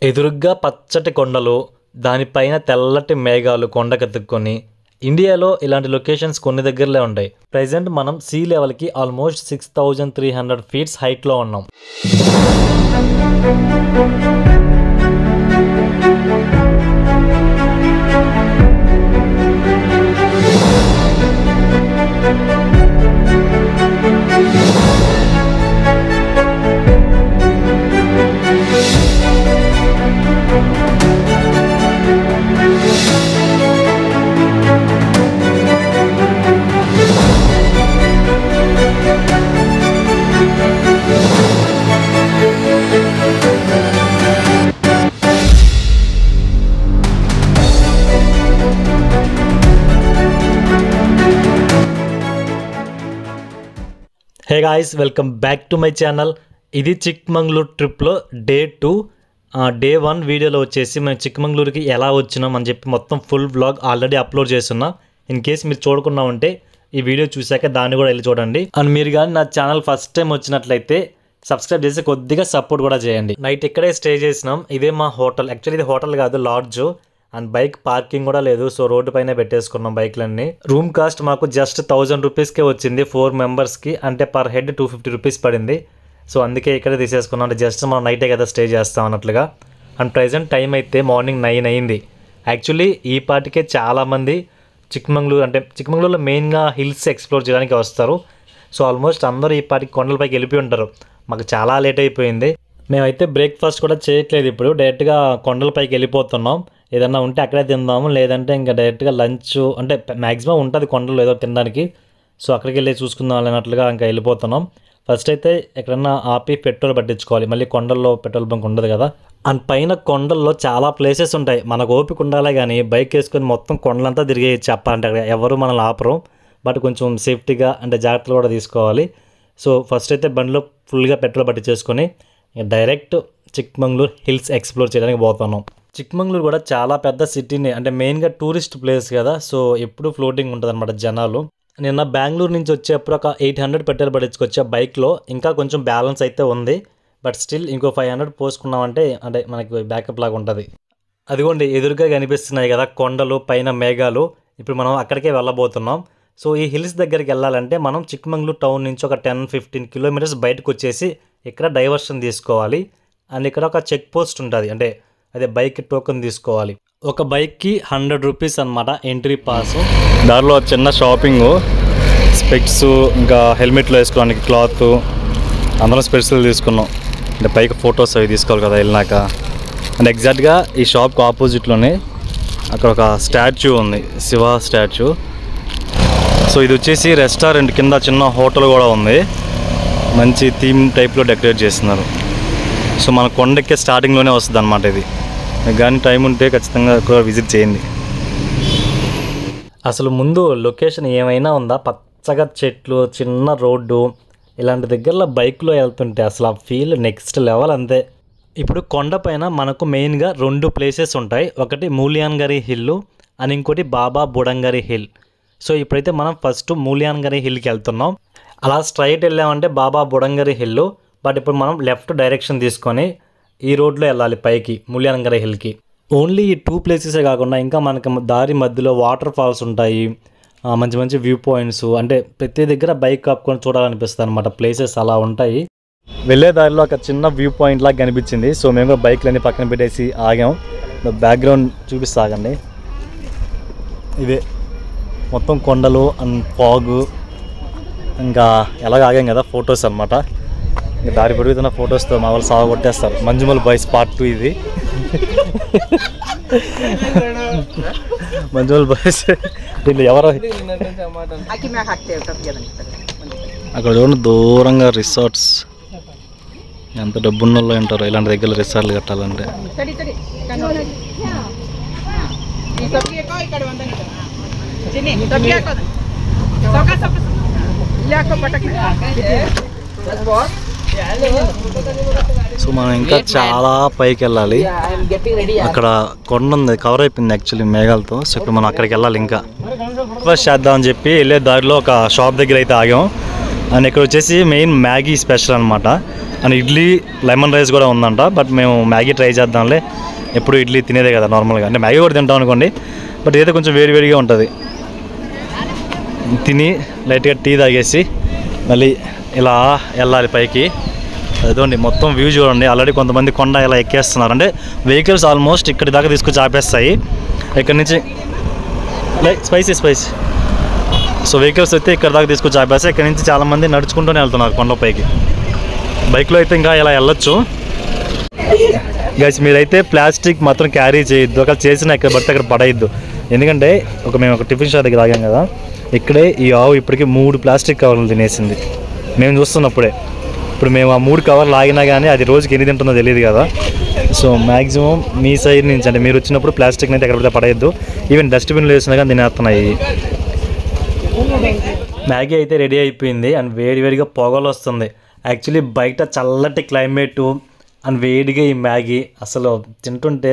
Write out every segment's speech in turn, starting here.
ఎదురుగ్గా పచ్చటి కొండలు, దానిపైన తెల్లటి మేఘాలు కొండకెత్తుక్కొని ఇండియాలో ఇలాంటి లొకేషన్స్ కొన్ని దగ్గరలే ఉంటాయి. ప్రెజెంట్ మనం సీ లెవెల్కి ఆల్మోస్ట్ 6300 ఫీట్స్ హైట్లో ఉన్నాం. Hey guys, welcome back to my channel. ఇది చిక్మంగళూరు ట్రిప్లో డే 2. డే 1 వీడియోలో వచ్చేసి మేము చిక్మంగళూరుకి ఎలా వచ్చినాం అని చెప్పి మొత్తం ఫుల్ వ్లాగ్ ఆల్రెడీ అప్లోడ్ చేస్తున్నా. ఇన్ కేస్ మీరు చూడకుండా ఉంటే ఈ వీడియో చూశాక దాన్ని కూడా వెళ్ళి చూడండి. అండ్ మీరు కానీ నా ఛానల్ ఫస్ట్ టైం వచ్చినట్లయితే సబ్స్క్రైబ్ చేసి కొద్దిగా సపోర్ట్ కూడా చేయండి. నైట్ ఇక్కడే స్టే చేసినాం. ఇదే మా హోటల్. యాక్చువల్లీ ఇది హోటల్ కాదు, లాడ్జ్. అండ్ బైక్ పార్కింగ్ కూడా లేదు, సో రోడ్డు పైన పెట్టేసుకున్నాం బైక్లన్నీ. రూమ్ కాస్ట్ మాకు జస్ట్ 1000 రూపీస్కే వచ్చింది 4 మెంబర్స్కి. అంటే పర్ హెడ్ 250 రూపీస్ పడింది. సో అందుకే ఇక్కడే తీసేసుకున్నాం. అంటే జస్ట్ మనం నైటే కదా స్టే చేస్తాం అన్నట్లుగా. అండ్ ప్రెజెంట్ టైం అయితే మార్నింగ్ 9 అయింది. యాక్చువల్లీ ఈ పాటికే చాలామంది చిక్మంగళూరులో మెయిన్గా హిల్స్ ఎక్స్ప్లోర్ చేయడానికి వస్తారు. సో ఆల్మోస్ట్ అందరూ ఈ పాటికి కొండలపైకి వెళ్ళిపోయి ఉంటారు. మాకు చాలా లేట్ అయిపోయింది. మేమైతే బ్రేక్ఫాస్ట్ కూడా చేయట్లేదు. ఇప్పుడు డైరెక్ట్గా కొండలపైకి వెళ్ళిపోతున్నాం. ఏదన్నా ఉంటే అక్కడే తిందాము, లేదంటే ఇంకా డైరెక్ట్గా లంచ్ అంటే మ్యాక్సిమం ఉంటుంది కొండలు ఏదో తినడానికి. సో అక్కడికి వెళ్ళి చూసుకుందాం అన్నట్లుగా ఇంకా వెళ్ళిపోతున్నాం. ఫస్ట్ అయితే ఎక్కడన్నా ఆపి పెట్రోల్ పట్టించుకోవాలి. మళ్ళీ కొండల్లో పెట్రోల్ బంక్ ఉండదు కదా. అండ్ పైన కొండల్లో చాలా ప్లేసెస్ ఉంటాయి. మనకు ఓపిక ఉండాలి కానీ బైక్ వేసుకొని మొత్తం కొండలంతా తిరిగి చెప్పాలంటే అక్కడ ఎవరు మనల్ని ఆపరు. బట్ కొంచెం సేఫ్టీగా అంటే జాగ్రత్తలు కూడా తీసుకోవాలి. సో ఫస్ట్ అయితే బండిలో ఫుల్గా పెట్రోల్ పట్టించేసుకొని డైరెక్ట్ చిక్మంగళూరు హిల్స్ ఎక్స్ప్లోర్ చేయడానికి పోతున్నాం. చిక్మంగళూరు కూడా చాలా పెద్ద సిటీనే, అంటే మెయిన్గా టూరిస్ట్ ప్లేస్ కదా. సో ఎప్పుడు ఫ్లోటింగ్ ఉంటుంది అనమాట జనాలు. నిన్న బెంగళూరు నుంచి వచ్చేప్పుడు ఒక 800 పెట్రోల్ పట్టించుకొచ్చా బైక్లో. ఇంకా కొంచెం బ్యాలెన్స్ అయితే ఉంది, బట్ స్టిల్ ఇంకో 500 పోసుకున్నామంటే అంటే మనకి బ్యాకప్ లాగా ఉంటుంది. అదిగోండి ఎదురుగా కనిపిస్తున్నాయి కదా కొండలు, పైన మేఘాలు. ఇప్పుడు మనం అక్కడికే వెళ్ళబోతున్నాం. సో ఈ హిల్స్ దగ్గరికి వెళ్ళాలంటే మనం చిక్మంగళూరు టౌన్ నుంచి ఒక 10-15 కిలోమీటర్స్ బయటకు వచ్చేసి ఇక్కడ డైవర్షన్ తీసుకోవాలి. అండ్ ఇక్కడ ఒక చెక్ పోస్ట్ ఉంటుంది, అంటే అదే బైక్ టోకెన్ తీసుకోవాలి. ఒక బైక్కి 100 రూపీస్ అనమాట ఎంట్రీ పాస్. దారిలో చిన్న షాపింగ్, స్పెక్స్ ఇంకా హెల్మెట్లో వేసుకోవడానికి క్లాత్, అందరం స్పెక్స్లు తీసుకున్నాం. అంటే బైక్ ఫొటోస్ అవి తీసుకోవాలి కదా వెళ్ళినాక. అండ్ ఎగ్జాక్ట్గా ఈ షాప్కి ఆపోజిట్లోనే అక్కడ ఒక స్టాచ్యూ ఉంది, శివ స్టాచ్యూ. సో ఇది వచ్చేసి రెస్టారెంట్ కింద చిన్న హోటల్ కూడా ఉంది. మంచి థీమ్ టైప్లో డెకరేట్ చేస్తున్నారు. సో మన కొండెక్కే స్టార్టింగ్లోనే వస్తుంది అనమాట ఇది. కానీ టైం ఉంటే ఖచ్చితంగా కూడా విజిట్ చేయండి. అసలు ముందు లొకేషన్ ఏమైనా ఉందా? పచ్చగా చెట్లు, చిన్న రోడ్డు, ఇలాంటి దగ్గరలో బైక్లో వెళ్తుంటే అసలు ఆ ఫీల్ నెక్స్ట్ లెవెల్ అంతే. ఇప్పుడు కొండపైన మనకు మెయిన్గా 2 ప్లేసెస్ ఉంటాయి. ఒకటి మూల్యాన్గిరి హిల్ అని, ఇంకోటి బాబా బుడంగరి హిల్. సో ఇప్పుడైతే మనం ఫస్ట్ మూల్యాన్గిరి హిల్కి వెళ్తున్నాం. అలా స్ట్రైట్ వెళ్ళామంటే బాబా బుడంగరి హిల్. బట్ ఇప్పుడు మనం లెఫ్ట్ డైరెక్షన్ తీసుకొని ఈ రోడ్లో వెళ్ళాలి పైకి మూల్యాన్గిరి హిల్కి. ఓన్లీ ఈ 2 ప్లేసెసే కాకుండా ఇంకా మనకి దారి మధ్యలో వాటర్ ఫాల్స్ ఉంటాయి, మంచి మంచి వ్యూ పాయింట్స్. అంటే ప్రతి దగ్గర బైక్ ఆపుకొని చూడాలనిపిస్తుంది అనమాట. ప్లేసెస్ అలా ఉంటాయి. వెళ్ళే దారిలో ఒక చిన్న వ్యూ పాయింట్ లాగా కనిపించింది. సో మేము కూడా బైక్లన్నీ పక్కన పెట్టేసి ఆగాం. బ్యాక్గ్రౌండ్ చూపిస్తా ఆగండి. ఇదే మొత్తం కొండలు అండ్ ఫాగు. ఇంకా ఎలాగ ఆగాం కదా ఫొటోస్ అనమాట. ఇంకా దారి పొడుగుతున్న ఫొటోస్తో మా వాళ్ళు సాగు కొట్టేస్తారు. మంజుమల్ బాయ్స్ పార్ట్ 2 ఇది. మంజుమల్ బాయ్స్ దీంట్లో ఎవరో అక్కడ చూడండి దూరంగా రిసార్ట్స్. ఎంత డబ్బున్న వాళ్ళు ఉంటారు ఇలాంటి దగ్గర రిసార్ట్లు కట్టాలంటే. సో మనం ఇంకా చాలా పైకి వెళ్ళాలి. అక్కడ కొండ ఉంది, కవర్ అయిపోయింది యాక్చువల్లీ మేఘాలతో. సో ఇప్పుడు మనం అక్కడికి వెళ్ళాలి. ఇంకా బ్రేక్ఫాస్ట్ చేద్దామని చెప్పి వెళ్ళే దారిలో ఒక షాప్ దగ్గర అయితే ఆగాం. అండ్ ఇక్కడ వచ్చేసి మెయిన్ మ్యాగీ స్పెషల్ అనమాట. అండ్ ఇడ్లీ లెమన్ రైస్ కూడా ఉందంట. బట్ మేము మ్యాగీ ట్రై చేద్దాంలే, ఎప్పుడు ఇడ్లీ తినేదే కదా నార్మల్గా. అంటే మ్యాగీ కూడా తింటాం అనుకోండి, బట్ ఏదో కొంచెం వేడివేడిగా ఉంటుంది. తిని లైట్గా టీ తాగేసి మళ్ళీ ఇలా వెళ్ళాలి పైకి. అదోండి మొత్తం వ్యూ చూడండి. ఆల్రెడీ కొంతమంది కొండ ఇలా ఎక్కేస్తున్నారు. అంటే వెహికల్స్ ఆల్మోస్ట్ ఇక్కడి దాకా తీసుకొచ్చి ఆపేస్తాయి. ఇక్కడ నుంచి స్పైసీ సో వెహికల్స్ అయితే ఇక్కడ దాకా తీసుకొచ్చి ఆపేస్తాయి. ఇక్కడ నుంచి చాలామంది నడుచుకుంటూనే వెళ్తున్నారు కొండపైకి. బైక్లో అయితే ఇంకా ఇలా వెళ్ళొచ్చు. గైస్ మీరైతే ప్లాస్టిక్ మాత్రం క్యారీ చేయొద్దు. ఒకవేళ చేసినా ఇక్కడ పడితే అక్కడ పడేయద్దు. ఎందుకంటే మేము ఒక టిఫిన్ షాప్ దగ్గర తాగాం కదా, ఇక్కడే ఈ ఆవు ఇప్పటికీ 3 ప్లాస్టిక్ కవర్లు తినేసింది మేము చూస్తున్నప్పుడే. ఇప్పుడు మేము ఆ 3 కవర్లు ఆగినా కానీ అది రోజుకి ఎన్ని తింటుందో తెలియదు కదా. సో మ్యాక్సిమం మీ సైడ్ నుంచి అంటే మీరు వచ్చినప్పుడు ప్లాస్టిక్ని అయితే ఎక్కడ పడితే పడేయద్దు. ఈవెన్ డస్ట్బిన్లో వేసినా కానీ తినేస్తున్నాయి. మ్యాగీ అయితే రెడీ అయిపోయింది అండ్ వేడివేడిగా పొగలు వస్తుంది. యాక్చువల్లీ బయట చల్లటి క్లైమేటు అండ్ వేడిగా ఈ మ్యాగీ అసలు తింటుంటే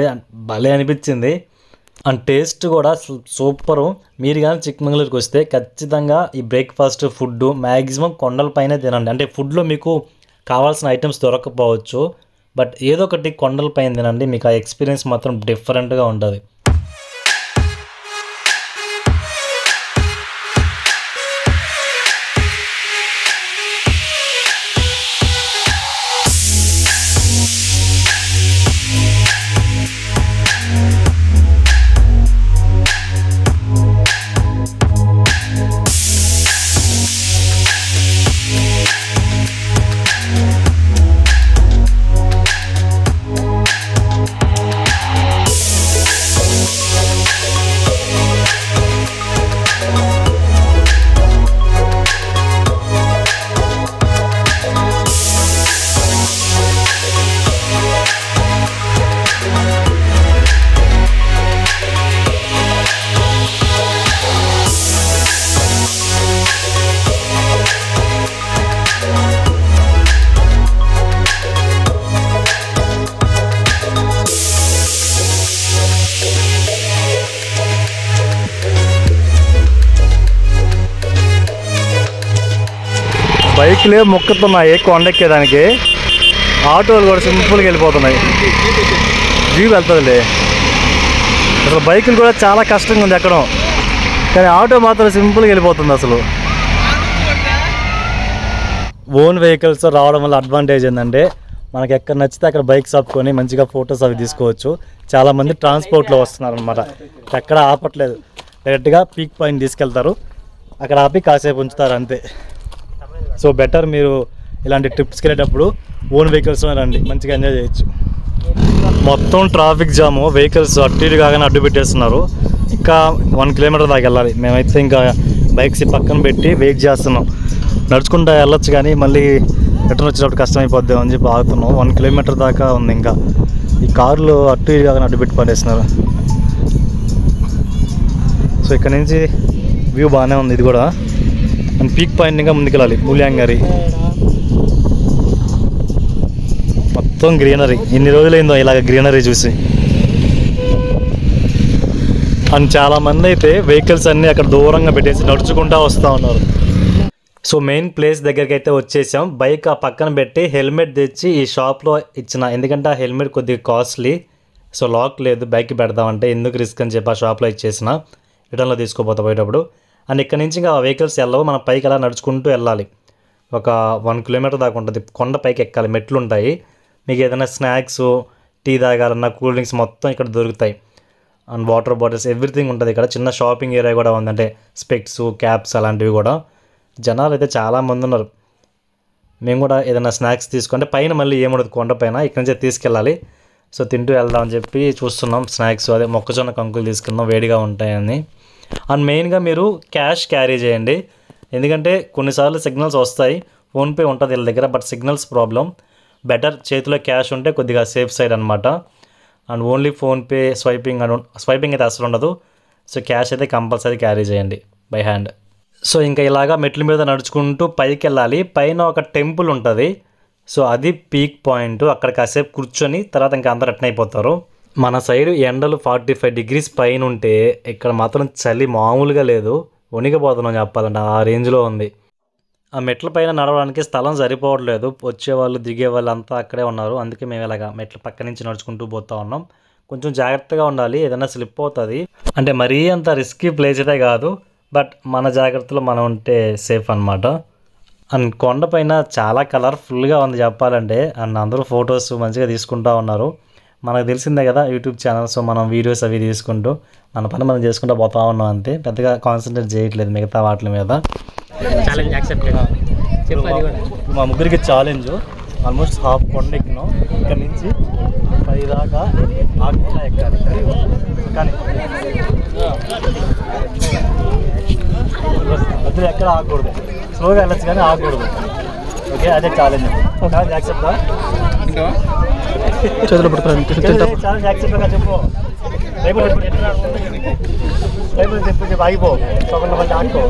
భలే అనిపించింది. అండ్ టేస్ట్ కూడా సూపరు. మీరు కానీ చిక్మంగళూరుకి వస్తే ఖచ్చితంగా ఈ బ్రేక్ఫాస్ట్ ఫుడ్ మ్యాక్సిమం కొండలపైనే తినండి. అంటే ఫుడ్లో మీకు కావాల్సిన ఐటమ్స్ దొరకకపోవచ్చు, బట్ ఏదో ఒకటి కొండలపైన తినండి. మీకు ఆ ఎక్స్పీరియన్స్ మాత్రం డిఫరెంట్గా ఉంటుంది. బైక్లే మొక్కుతున్నాయి కొండెక్కేదానికి, ఆటోలు కూడా సింపుల్గా వెళ్ళిపోతున్నాయి. జీప్ వెళ్తుందిలే. అసలు బైకులు కూడా చాలా కష్టంగా ఉంది ఎక్కడం, కానీ ఆటో మాత్రం సింపుల్గా వెళ్ళిపోతుంది. అసలు ఓన్ వెహికల్స్ రావడం వల్ల అడ్వాంటేజ్ ఏంటంటే మనకి ఎక్కడ నచ్చితే అక్కడ బైక్స్ ఆపుకొని మంచిగా ఫొటోస్ అవి తీసుకోవచ్చు. చాలామంది ట్రాన్స్పోర్ట్లో వస్తున్నారు అనమాట, ఎక్కడ ఆపట్లేదు, డైరెక్ట్గా పీక్ పాయింట్ తీసుకెళ్తారు, అక్కడ ఆపి కాసేపు ఉంచుతారు అంతే. సో బెటర్ మీరు ఇలాంటి ట్రిప్స్కి వెళ్ళేటప్పుడు ఓన్ వెహికల్స్లో రండి, మంచిగా ఎంజాయ్ చేయొచ్చు. మొత్తం ట్రాఫిక్ జాము, వెహికల్స్ అటు ఇటు కాగానే అడ్డు పెట్టేస్తున్నారు. ఇంకా 1 కిలోమీటర్ దాకా వెళ్ళాలి. మేమైతే ఇంకా బైక్స్ పక్కన పెట్టి వెయిట్ చేస్తున్నాం. నడుచుకుంటూ వెళ్ళొచ్చు కానీ మళ్ళీ రిటర్న్ వచ్చేటప్పుడు కష్టమైపోద్దాం అని చెప్పి ఆగుతున్నాం. 1 కిలోమీటర్ దాకా ఉంది. ఇంకా ఈ కార్లు అటు ఇటు కాగానే అడ్డు పెట్టి పడేస్తున్నారు. సో ఇక్కడ నుంచి వ్యూ బాగానే ఉంది. ఇది కూడా అండ్ పీక్ పాయింట్ ఇంకా ముందుకెళ్ళాలి. మూల్యాంగారి మొత్తం గ్రీనరీ. ఎన్ని రోజులైందో ఇలాగ గ్రీనరీ చూసి. అండ్ చాలామంది అయితే వెహికల్స్ అన్నీ అక్కడ దూరంగా పెట్టేసి నడుచుకుంటూ వస్తూ ఉన్నారు. సో మెయిన్ ప్లేస్ దగ్గరికి అయితే వచ్చేసాం. బైక్ ఆ పక్కన పెట్టి హెల్మెట్ తెచ్చి ఈ షాప్లో ఇచ్చిన, ఎందుకంటే ఆ హెల్మెట్ కొద్దిగా కాస్ట్లీ. సో లాక్ లేదు, బైక్ పెడదామంటే ఎందుకు రిస్క్ అని చెప్పి ఆ షాప్లో ఇచ్చేసిన. రిటర్న్లో తీసుకోపోతా పోయేటప్పుడు. అండ్ ఇక్కడ నుంచి ఇంకా వెహికల్స్ వెళ్ళవు, మనం పైకి అలా నడుచుకుంటూ వెళ్ళాలి. ఒక 1 కిలోమీటర్ దాకా ఉంటుంది. కొండ పైకి ఎక్కాలి, మెట్లు ఉంటాయి. మీకు ఏదైనా స్నాక్స్, టీ తాగాలన్నా, కూల్ డ్రింక్స్ మొత్తం ఇక్కడ దొరుకుతాయి. అండ్ వాటర్ బాటిల్స్ ఎవ్రీథింగ్ ఉంటుంది ఇక్కడ. చిన్న షాపింగ్ ఏరియా కూడా ఉంది, అంటే స్పెక్స్, క్యాప్స్ అలాంటివి కూడా. జనాలు అయితే చాలామంది ఉన్నారు. మేము కూడా ఏదైనా స్నాక్స్ తీసుకుంటే పైన మళ్ళీ ఏముండదు కొండ పైన, ఇక్కడ నుంచే తీసుకెళ్ళాలి. సో తింటూ వెళ్దామని చెప్పి చూస్తున్నాం. స్నాక్స్ అదే మొక్కజొన్న కంకులు తీసుకుందాం, వేడిగా ఉంటాయని. అండ్ మెయిన్గా మీరు క్యాష్ క్యారీ చేయండి, ఎందుకంటే కొన్నిసార్లు సిగ్నల్స్ వస్తాయి. ఫోన్పే ఉంటుంది వీళ్ళ దగ్గర, బట్ సిగ్నల్స్ ప్రాబ్లం. బెటర్ చేతిలో క్యాష్ ఉంటే కొద్దిగా సేఫ్ సైడ్ అనమాట. అండ్ ఓన్లీ ఫోన్పే స్వైపింగ్ అయితే అసలు ఉండదు. సో క్యాష్ అయితే కంపల్సరీ క్యారీ చేయండి బై హ్యాండ్. సో ఇంకా ఇలాగా మెట్ల మీద నడుచుకుంటూ పైకి వెళ్ళాలి. పైన ఒక టెంపుల్ ఉంటుంది. సో అది పీక్ పాయింట్. అక్కడ కాసేపు కూర్చొని తర్వాత ఇంకా అందరు రిటర్న్ అయిపోతారు. మన సైడ్ ఎండలు 45 డిగ్రీస్ పైన ఉంటే ఇక్కడ మాత్రం చలి మామూలుగా లేదు. వణికిపోతున్నాం చెప్పాలంటే, ఆ రేంజ్లో ఉంది. ఆ మెట్ల పైన నడవడానికి స్థలం సరిపోవట్లేదు, వచ్చేవాళ్ళు దిగేవాళ్ళు అంతా అక్కడే ఉన్నారు. అందుకే మేము ఇలాగ మెట్ల పక్క నుంచి నడుచుకుంటూ పోతూ ఉన్నాం. కొంచెం జాగ్రత్తగా ఉండాలి, ఏదైనా స్లిప్ అవుతుంది. అంటే మరీ అంత రిస్కీ ప్లేస్ అయితే కాదు, బట్ మన జాగ్రత్తలో మనం ఉంటే సేఫ్ అనమాట. అండ్ కొండపైన చాలా కలర్ఫుల్గా ఉంది చెప్పాలంటే. అండ్ అందరూ ఫొటోస్ మంచిగా తీసుకుంటూ ఉన్నారు. మనకు తెలిసిందే కదా యూట్యూబ్ ఛానల్, సో మనం వీడియోస్ అవి తీసుకుంటూ మన పని మనం చేసుకుంటూ పోతా ఉన్నాం అంతే. పెద్దగా కాన్సన్ట్రేట్ చేయట్లేదు మిగతా వాటి మీద. మా ముగ్గురికి ఛాలెంజ్ ఆల్మోస్ట్ హాఫ్ కొండ ఎక్కినాం. ఇక్కడ నుంచి 10 దాకా ఆగకుండా ఎక్కాలి. కానీ మధ్యలో ఎక్కడ ఆగకూడదు, స్లోగా వెళ్ళచ్చు కానీ ఆగకూడదు. ఓకే, అదే ఛాలెంజ్. యాక్సెప్టా? చేతులు పడుతుంది. ఛాలెంజ్ యాక్సెప్ట్గా చెప్పు. చెప్పు ఆగిపో, ఒకళ్ళ మంది ఆగిపో.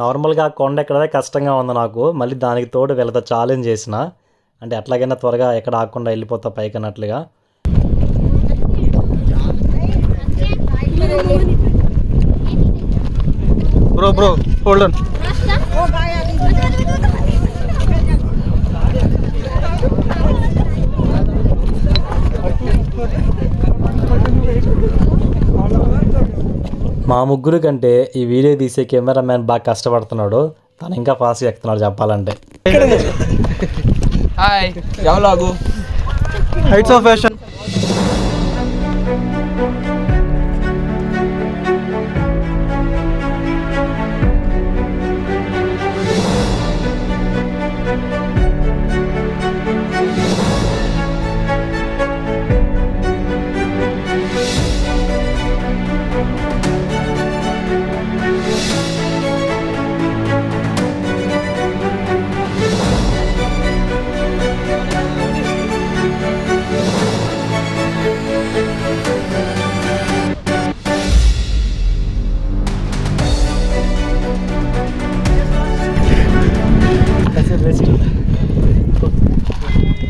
నార్మల్గా కొండ ఎక్కడదే కష్టంగా ఉంది నాకు, మళ్ళీ దానికి తోడు వెళ్తా ఛాలెంజ్ చేసిన. అంటే అట్లాగైనా త్వరగా ఎక్కడ ఆగకుండా వెళ్ళిపోతా పైకి అన్నట్లుగా. Bro hold on. మా ముగ్గురు కంటే ఈ వీడియో తీసే కెమెరామ్యాన్ బాగా కష్టపడుతున్నాడు, తను ఇంకా ఫాస్ట్గా ఎక్కుతున్నాడు చెప్పాలంటే. హాయ్ ఎవలాగు హైట్స్ ఆఫ్ ఫ్యాషన్.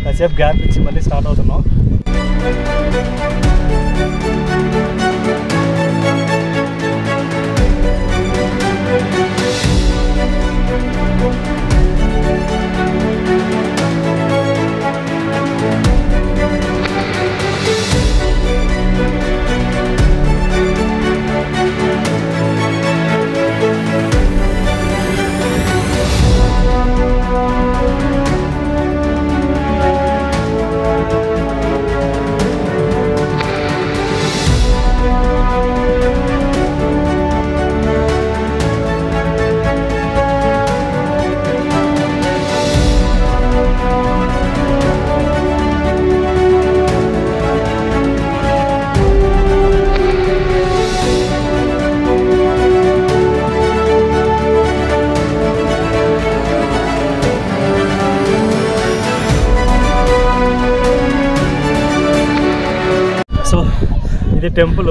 కాసేపు గ్యాప్ ఇచ్చి మళ్ళీ స్టార్ట్ అవుతున్నాం. సో ఇది టెంపుల్.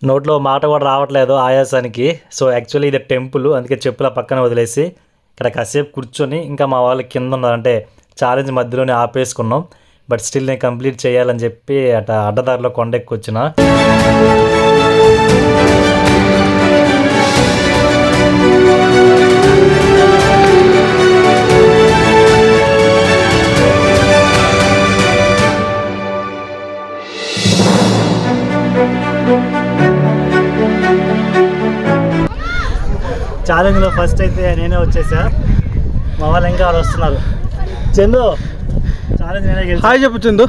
నోట్లో మాట కూడా రావట్లేదు ఆయాసానికి. సో యాక్చువల్లీ ఇది టెంపుల్, అందుకే చెప్పుల పక్కన వదిలేసి ఇక్కడ కాసేపు కూర్చొని ఇంకా మా వాళ్ళు కింద ఉన్నారంటే ఛాలెంజ్ మధ్యలోనే ఆపేసుకున్నాం. బట్ స్టిల్ నేను కంప్లీట్ చేయాలని చెప్పి అడ్డదారిలో కొండెక్కి వచ్చిన. ఛాలెంజ్లో ఫస్ట్ అయితే నేనే వచ్చేసా, మా వాళ్ళు ఇంకా వాళ్ళు వస్తున్నారు. చందు ఛాలెంజ్ నేనే గెలిచా. హాయ్ చెప్పు చందు.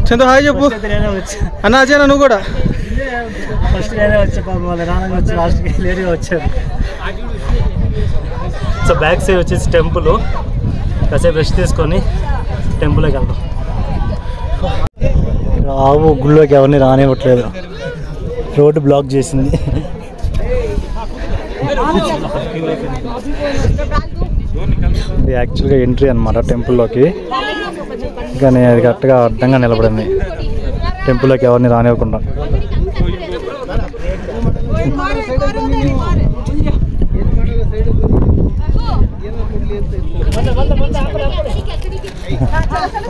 చందు హాయ్ చెప్పు. నేనే వచ్చా అన్నా అజయనా నువ్వు కూడా. ఫస్ట్ నేనే వచ్చా, పాపం వాళ్ళు రానంగా వచ్చి లాస్ట్కి లేడీగా వచ్చారు. సో బ్యాక్ సైడ్ వచ్చేసి టెంపుల్, కాసేపు రెస్ట్ తీసుకొని టెంపుల్లోకి వెళ్దాం. ఆవు గుళ్ళోకి ఎవరిని రానివ్వట్లేదు, రోడ్డు బ్లాక్ చేసింది. ఇది యాక్చువల్గా ఎంట్రీ అనమాట టెంపుల్లోకి, కానీ అది కరెక్ట్గా అడ్డంగా నిలబడింది టెంపుల్లోకి ఎవరిని రానివ్వకుండా.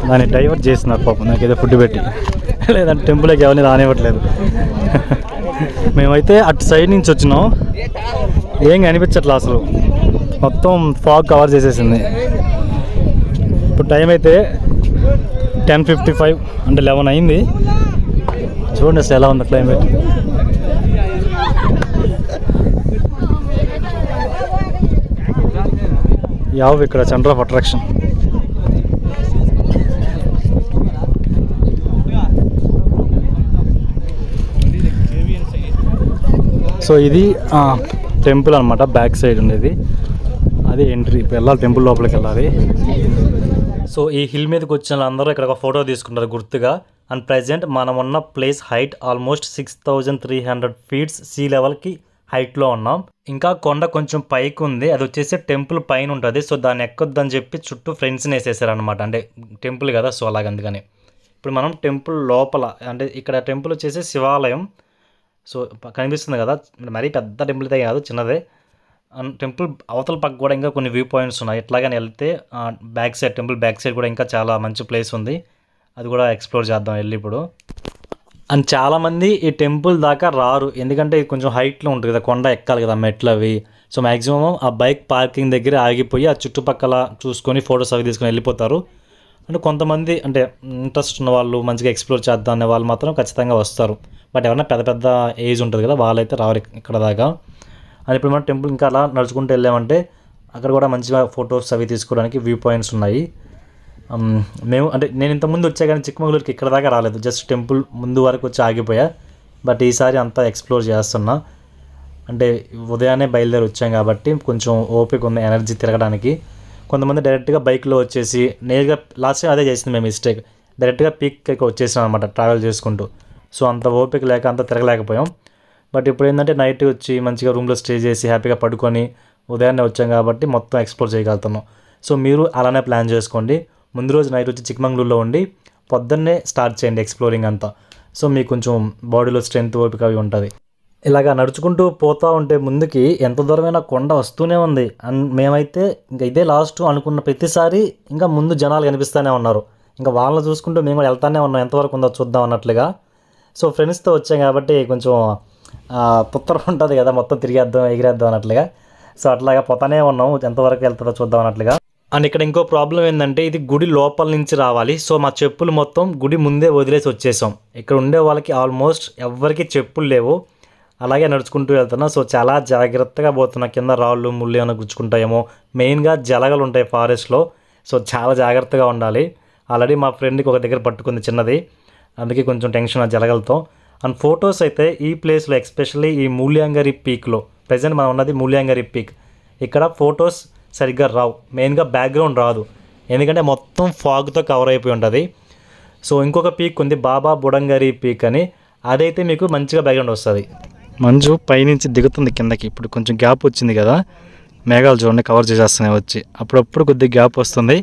దాన్ని డైవర్ట్ చేస్తున్నారు పాపం, నాకు ఏదో ఫుడ్ పెట్టి, లేదంటే టెంపుల్లోకి ఎవరిని రానివ్వట్లేదు. మేమైతే అటు సైడ్ నుంచి వచ్చినాం, ఏం కనిపించట్లే అసలు, మొత్తం ఫాగ్ కవర్ చేసేసింది. ఇప్పుడు టైం అయితే 10:55 అంటే 11 అయింది. చూడండి అసలు ఎలా ఉంది క్లైమేట్. యావ్ ఇక్కడ సెంటర్ ఆఫ్ అట్రాక్షన్. సో ఇది టెంపుల్ అనమాట, బ్యాక్ సైడ్ ఉండేది అది ఎంట్రీ. ఇప్పుడు వెళ్ళాలి, టెంపుల్ లోపలికి వెళ్ళాలి. సో ఈ హిల్ మీదకి వచ్చిన వాళ్ళందరూ ఇక్కడ ఒక ఫోటో తీసుకుంటారు గుర్తుగా. అండ్ ప్రజెంట్ మనం ఉన్న place height almost 6,300 feets sea లెవెల్కి హైట్లో ఉన్నాం. ఇంకా కొండ కొంచెం పైకి ఉంది, అది వచ్చేసి టెంపుల్ పైన ఉంటుంది. సో దాన్ని ఎక్కొద్దని చెప్పి చుట్టూ ఫ్రెండ్స్ని వేసేసారు అనమాట, అంటే టెంపుల్ కదా సో అలాగ. అందుకని ఇప్పుడు మనం టెంపుల్ లోపల, అంటే ఇక్కడ టెంపుల్ వచ్చేసి శివాలయం. సో కనిపిస్తుంది కదా, మరీ పెద్ద టెంపుల్ అయితే కాదు, చిన్నదే. టెంపుల్ అవతల పక్క కూడా ఇంకా కొన్ని వ్యూ పాయింట్స్ ఉన్నాయి. ఇట్లాగని వెళ్తే back side, temple back side కూడా ఇంకా చాలా మంచి ప్లేస్ ఉంది, అది కూడా ఎక్స్ప్లోర్ చేద్దాం వెళ్ళి ఇప్పుడు. అండ్ చాలామంది ఈ టెంపుల్ దాకా రారు, ఎందుకంటే ఇది కొంచెం హైట్లో ఉంటుంది కదా, కొండ ఎక్కాలి కదా మెట్లు అవి. సో మ్యాక్సిమం ఆ బైక్ పార్కింగ్ దగ్గర ఆగిపోయి ఆ చుట్టుపక్కల చూసుకొని ఫొటోస్ అవి తీసుకొని వెళ్ళిపోతారు. అంటే కొంతమంది అంటే ఇంట్రెస్ట్ ఉన్న వాళ్ళు, మంచిగా ఎక్స్ప్లోర్ చేద్దాం అనే వాళ్ళు మాత్రం ఖచ్చితంగా వస్తారు. బట్ ఎవరైనా పెద్ద పెద్ద ఏజ్ ఉంటుంది కదా, వాళ్ళైతే రారు ఇక్కడ దాకా. అది ఇప్పుడు మనం టెంపుల్ ఇంకా అలా నడుచుకుంటూ వెళ్ళామంటే అక్కడ కూడా మంచిగా ఫొటోస్ అవి తీసుకోవడానికి వ్యూ పాయింట్స్ ఉన్నాయి. మేము అంటే నేను ఇంతకుముందు వచ్చా కానీ చిక్మగళూరుకి ఇక్కడ దాకా రాలేదు, జస్ట్ టెంపుల్ ముందు వరకు వచ్చి ఆగిపోయా. బట్ ఈసారి అంతా ఎక్స్ప్లోర్ చేస్తున్నా, అంటే ఉదయాన్నే బయలుదేరి వచ్చాం కాబట్టి కొంచెం ఓపిక ఉంది, ఎనర్జీ తిరగడానికి. కొంతమంది డైరెక్ట్గా బైక్లో వచ్చేసి నేరుగా, లాస్ట్ టైం అదే చేసింది మేము మిస్టేక్, డైరెక్ట్గా పీక్ వచ్చేసాం అనమాట ట్రావెల్ చేసుకుంటూ. సో అంత ఓపిక లేక అంత తిరగలేకపోయాం. బట్ ఇప్పుడు ఏంటంటే నైట్ వచ్చి మంచిగా రూమ్లో స్టే చేసి హ్యాపీగా పడుకొని ఉదయాన్నే వచ్చాం కాబట్టి మొత్తం ఎక్స్ప్లోర్ చేయగలుగుతున్నాం. సో మీరు అలానే ప్లాన్ చేసుకోండి. ముందు రోజు నైట్ వచ్చి చిక్మంగళూరులో ఉండి పొద్దున్నే స్టార్ట్ చేయండి ఎక్స్ప్లోరింగ్ అంతా. సో మీకు కొంచెం బాడీలో స్ట్రెంత్ ఓపిక అవి ఉంటుంది. ఇలాగా నడుచుకుంటూ పోతూ ఉంటే ముందుకి ఎంత దూరమైనా కొండ వస్తూనే ఉంది. అండ్ మేమైతే ఇంకా ఇదే లాస్ట్ అనుకున్న ప్రతిసారి ఇంకా ముందు జనాలు కనిపిస్తూనే ఉన్నారు. ఇంకా వాళ్ళని చూసుకుంటూ మేము కూడా వెళ్తానే ఉన్నాం, ఎంతవరకు ఉందో చూద్దాం అన్నట్లుగా. సో ఫ్రెండ్స్తో వచ్చాం కాబట్టి కొంచెం పుత్తర ఉంటుంది కదా, మొత్తం తిరిగేద్దాం ఎగిరేద్దాం అన్నట్లుగా. సో అట్లాగా పోతానే ఉన్నాం, ఎంతవరకు వెళ్తుందో చూద్దాం అన్నట్లుగా. అండ్ ఇక్కడ ఇంకో ప్రాబ్లం ఏంటంటే ఇది గుడి లోపల నుంచి రావాలి. సో మా చెప్పులు మొత్తం గుడి ముందే వదిలేసి వచ్చేసాం. ఇక్కడ ఉండే వాళ్ళకి ఆల్మోస్ట్ ఎవరికి చెప్పులు లేవు, అలాగే నడుచుకుంటూ వెళ్తున్నా. సో చాలా జాగ్రత్తగా పోతున్నా, కింద రాళ్ళు ముళ్ళు ఏమైనా గుచ్చుకుంటాయేమో. మెయిన్గా జలగలు ఉంటాయి ఫారెస్ట్లో, సో చాలా జాగ్రత్తగా ఉండాలి. ఆల్రెడీ మా ఫ్రెండ్కి ఒక దగ్గర పట్టుకుంది చిన్నది, అందుకే కొంచెం టెన్షన్ ఆ జలగలతో. అండ్ ఫొటోస్ అయితే ఈ ప్లేస్లో ఎస్పెషల్లీ ఈ మూల్యాంగరి పీక్లో, ప్రజెంట్ మనం ఉన్నది మూల్యాంగరి పీక్, ఇక్కడ ఫొటోస్ సరిగ్గా రావు, మెయిన్గా బ్యాక్గ్రౌండ్ రాదు, ఎందుకంటే మొత్తం ఫాగ్తో కవర్ అయిపోయి ఉంటుంది. సో ఇంకొక పీక్ ఉంది బాబా బుడంగరి పీక్ అని, అదైతే మీకు మంచిగా బ్యాక్గ్రౌండ్ వస్తుంది. మంచు పైనుంచి దిగుతుంది కిందకి, ఇప్పుడు కొంచెం గ్యాప్ వచ్చింది కదా, మేఘాలు చూడండి కవర్ చేసేస్తున్నాయి వచ్చి, అప్పుడప్పుడు కొద్దిగా గ్యాప్ వస్తుంది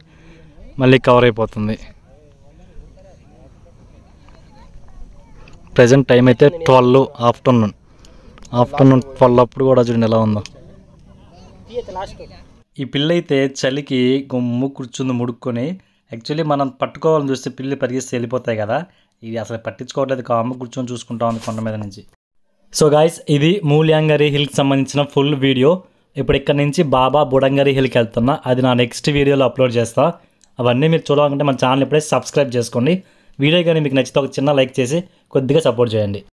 మళ్ళీ కవర్ అయిపోతుంది. ప్రజెంట్ టైం అయితే 12 ఆఫ్టర్నూన్ 12 అప్పుడు కూడా చూడండి ఎలా ఉందో. ఈ పిల్ల అయితే చలికి గుమ్ము కూర్చుంది ముడుక్కొని. యాక్చువల్లీ మనం పట్టుకోవాలని చూస్తే పిల్లి పరిగెత్తి వెళ్ళిపోతాయి కదా, ఇది అసలు పట్టించుకోవట్లేదు, కామ్మ కూర్చొని చూసుకుంటా ఉంది కొండ మీద నుంచి. సో గాయ్స్ ఇది మూల్యాంగరి హిల్కి సంబంధించిన ఫుల్ వీడియో. ఇప్పుడు ఇక్కడ నుంచి బాబా బుడంగరి హిల్కి వెళ్తున్నా, అది నా నెక్స్ట్ వీడియోలో అప్లోడ్ చేస్తా. అవన్నీ మీరు చూడాలంటే మన ఛానల్ ఇప్పుడే సబ్స్క్రైబ్ చేసుకోండి. వీడియో కానీ మీకు నచ్చితే ఒక చిన్న లైక్ చేసి కొద్దిగా సపోర్ట్ చేయండి.